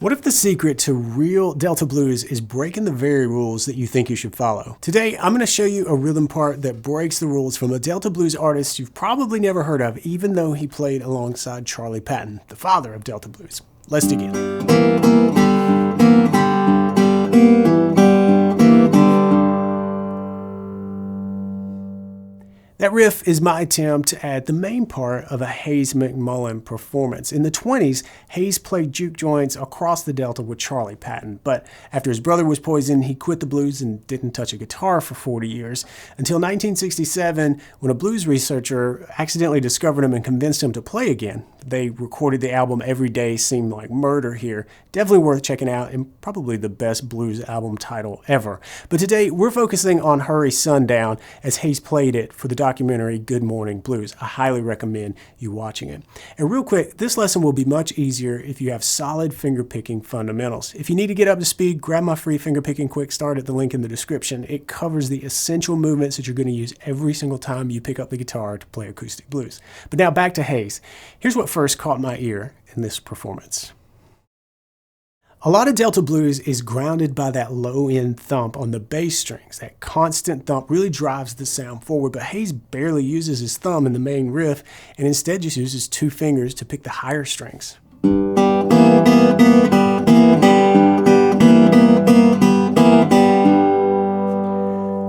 What if the secret to real Delta blues is breaking the very rules that you think you should follow? Today, I'm going to show you a rhythm part that breaks the rules from a Delta blues artist you've probably never heard of, even though he played alongside Charlie Patton, the father of Delta blues. Let's dig in. That riff is my attempt to add the main part of a Hayes McMullen performance. In the 20s, Hayes played juke joints across the Delta with Charlie Patton, but after his brother was poisoned, he quit the blues and didn't touch a guitar for 40 years, until 1967, when a blues researcher accidentally discovered him and convinced him to play again. They recorded the album Every Day Seemed Like Murder here. Definitely worth checking out, and probably the best blues album title ever. But today, we're focusing on Hurry Sundown, as Hayes played it for the documentary Good Morning Blues. I highly recommend you watching it. And real quick, this lesson will be much easier if you have solid fingerpicking fundamentals. If you need to get up to speed, grab my free fingerpicking quick start at the link in the description. It covers the essential movements that you're going to use every single time you pick up the guitar to play acoustic blues. But now back to Hayes. Here's what first caught my ear in this performance. A lot of Delta blues is grounded by that low-end thump on the bass strings. That constant thump really drives the sound forward, but Hayes barely uses his thumb in the main riff and instead just uses two fingers to pick the higher strings.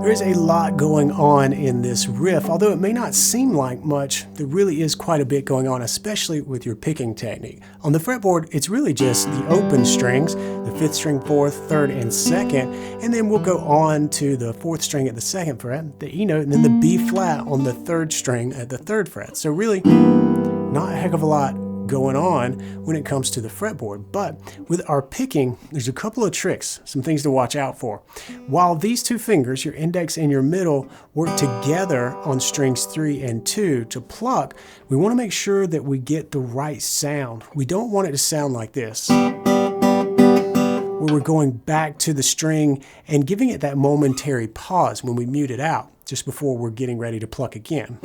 There's a lot going on in this riff. Although it may not seem like much, there really is quite a bit going on, especially with your picking technique. On the fretboard, it's really just the open strings, the 5th string, 4th, 3rd, and 2nd, and then we'll go on to the 4th string at the 2nd fret, the E note, and then the B flat on the 3rd string at the 3rd fret. So really, not a heck of a lot going on when it comes to the fretboard. But with our picking, there's a couple of tricks, some things to watch out for. While these two fingers, your index and your middle, work together on strings 3 and 2 to pluck, we want to make sure that we get the right sound. We don't want it to sound like this, where we're going back to the string and giving it that momentary pause when we mute it out, just before we're getting ready to pluck again.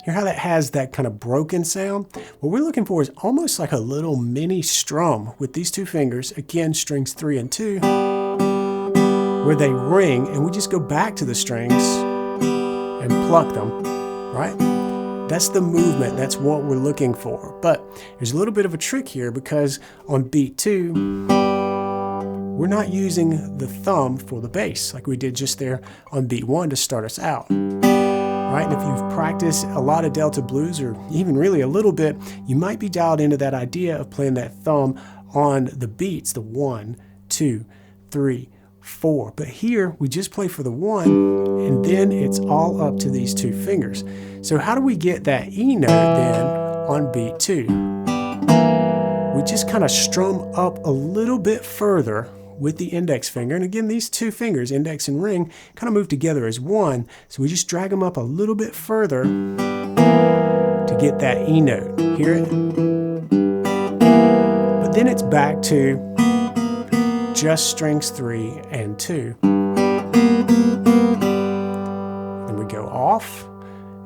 Hear how that has that kind of broken sound? What we're looking for is almost like a little mini strum with these two fingers, again strings 3 and 2, where they ring, and we just go back to the strings and pluck them, right? That's the movement, that's what we're looking for. But there's a little bit of a trick here, because on beat 2, we're not using the thumb for the bass like we did just there on beat 1 to start us out. Right? And if you've practiced a lot of Delta blues, or even really a little bit, you might be dialed into that idea of playing that thumb on the beats, the 1, 2, 3, 4. But here, we just play for the 1, and then it's all up to these two fingers. So how do we get that E note then on beat 2? We just kind of strum up a little bit further with the index finger, and again these two fingers, index and ring, kind of move together as one, so we just drag them up a little bit further to get that E note. Hear it? But then it's back to just strings 3 and 2. Then we go off,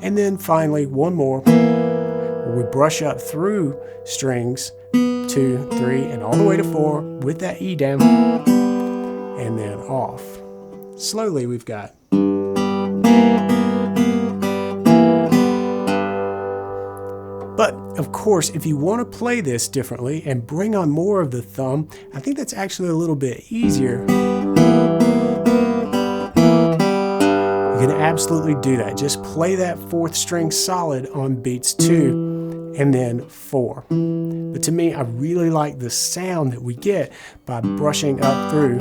and then finally one more where we brush up through strings 2, 3, and all the way to 4 with that E down, and then off. Slowly we've got. But of course, if you want to play this differently and bring on more of the thumb, I think that's actually a little bit easier. You can absolutely do that. Just play that 4th string solid on beats 2 and then 4. But to me, I really like the sound that we get by brushing up through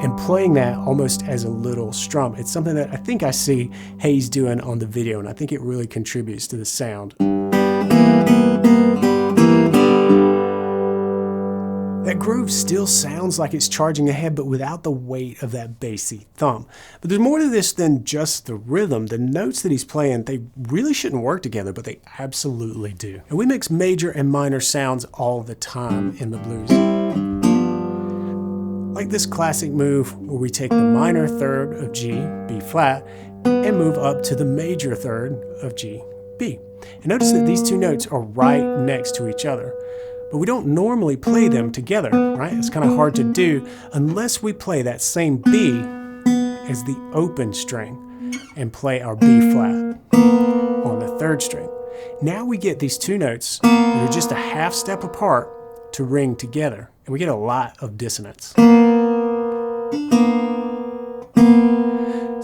and playing that almost as a little strum. It's something that I think I see Hayes doing on the video, and I think it really contributes to the sound. That groove still sounds like it's charging ahead, but without the weight of that bassy thumb. But there's more to this than just the rhythm. The notes that he's playing, they really shouldn't work together, but they absolutely do. And we mix major and minor sounds all the time in the blues. Like this classic move where we take the minor 3rd of G, B flat, and move up to the major 3rd of G, B. And notice that these two notes are right next to each other. But we don't normally play them together, right? It's kind of hard to do unless we play that same B as the open string and play our B flat on the third string. Now we get these two notes that are just a half step apart to ring together, and we get a lot of dissonance.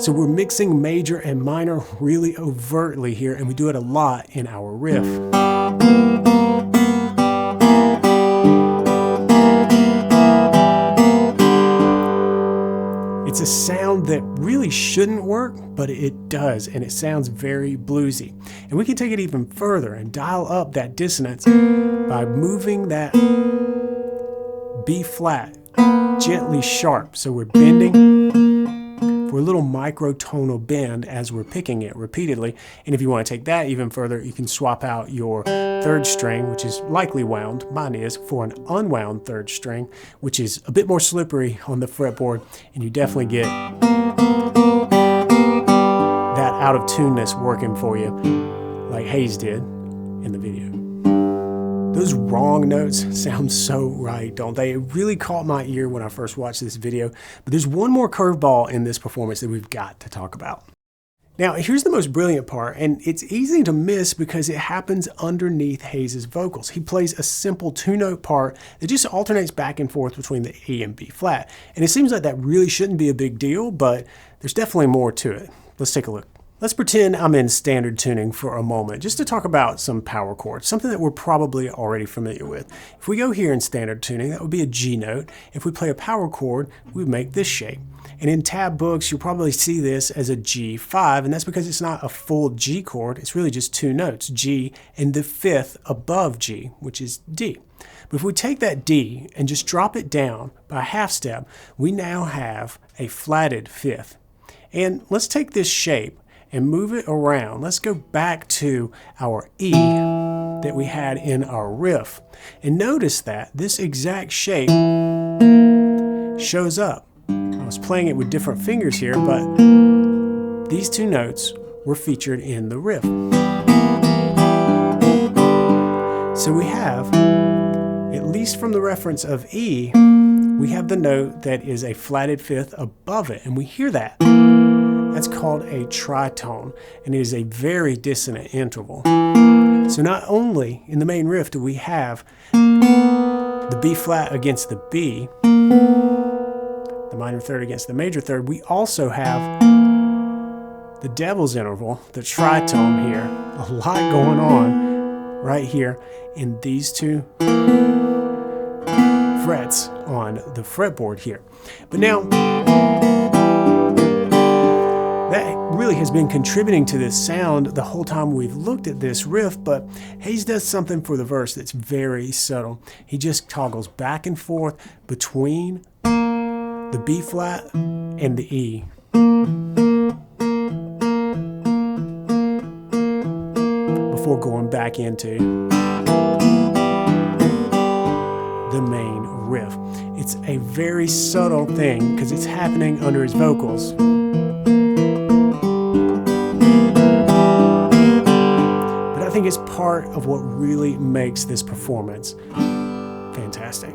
So we're mixing major and minor really overtly here, and we do it a lot in our riff. It's a sound that really shouldn't work, but it does, and it sounds very bluesy. And we can take it even further and dial up that dissonance by moving that B flat gently sharp. So we're bending for a little microtonal bend as we're picking it repeatedly. And if you want to take that even further, you can swap out your third string, which is likely wound, mine is, for an unwound third string, which is a bit more slippery on the fretboard, and you definitely get that out of tuneness working for you like Hayes did in the video. Those wrong notes sound so right, don't they? It really caught my ear when I first watched this video, but there's one more curveball in this performance that we've got to talk about. Now, here's the most brilliant part, and it's easy to miss because it happens underneath Hayes' vocals. He plays a simple two-note part that just alternates back and forth between the E and B flat, and it seems like that really shouldn't be a big deal, but there's definitely more to it. Let's take a look. Let's pretend I'm in standard tuning for a moment, just to talk about some power chords, something that we're probably already familiar with. If we go here in standard tuning, that would be a G note. If we play a power chord, we make this shape. And in tab books, you'll probably see this as a G5, and that's because it's not a full G chord, it's really just two notes, G and the fifth above G, which is D. But if we take that D and just drop it down by a half step, we now have a flatted fifth. And let's take this shape and move it around. Let's go back to our E that we had in our riff. And notice that this exact shape shows up. I was playing it with different fingers here, but these two notes were featured in the riff. So we have, at least from the reference of E, we have the note that is a flatted fifth above it, and we hear that. That's called a tritone, and it is a very dissonant interval. So not only in the main riff do we have the B flat against the B, the minor third against the major third, we also have the devil's interval, the tritone here. A lot going on right here in these two frets on the fretboard here. But now, that really has been contributing to this sound the whole time we've looked at this riff, but Hayes does something for the verse that's very subtle. He just toggles back and forth between the B flat and the E. Before going back into the main riff. It's a very subtle thing because it's happening under his vocals. I think it's part of what really makes this performance fantastic.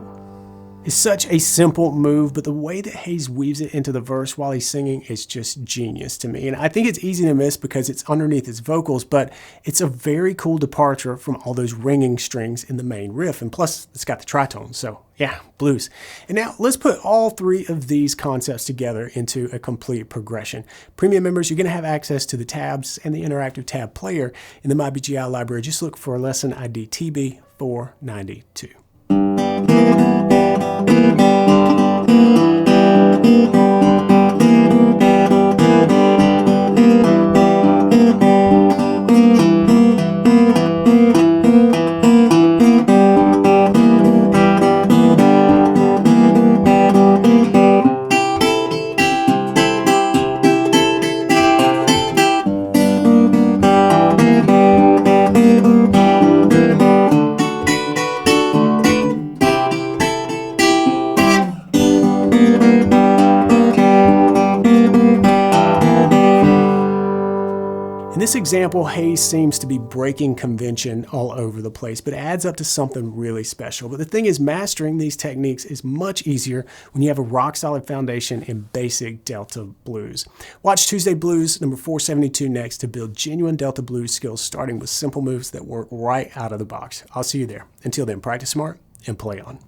It's such a simple move, but the way that Hayes weaves it into the verse while he's singing is just genius to me. And I think it's easy to miss because it's underneath his vocals, but it's a very cool departure from all those ringing strings in the main riff. And plus, it's got the tritone, so yeah, blues. And now let's put all three of these concepts together into a complete progression. Premium members, you're going to have access to the tabs and the interactive tab player in the MyBGI library. Just look for lesson ID TB492. example, Hayes seems to be breaking convention all over the place, but adds up to something really special. But the thing is, mastering these techniques is much easier when you have a rock-solid foundation in basic Delta blues. Watch Tuesday Blues number 472 next to build genuine Delta blues skills, starting with simple moves that work right out of the box. I'll see you there. Until then, practice smart and play on.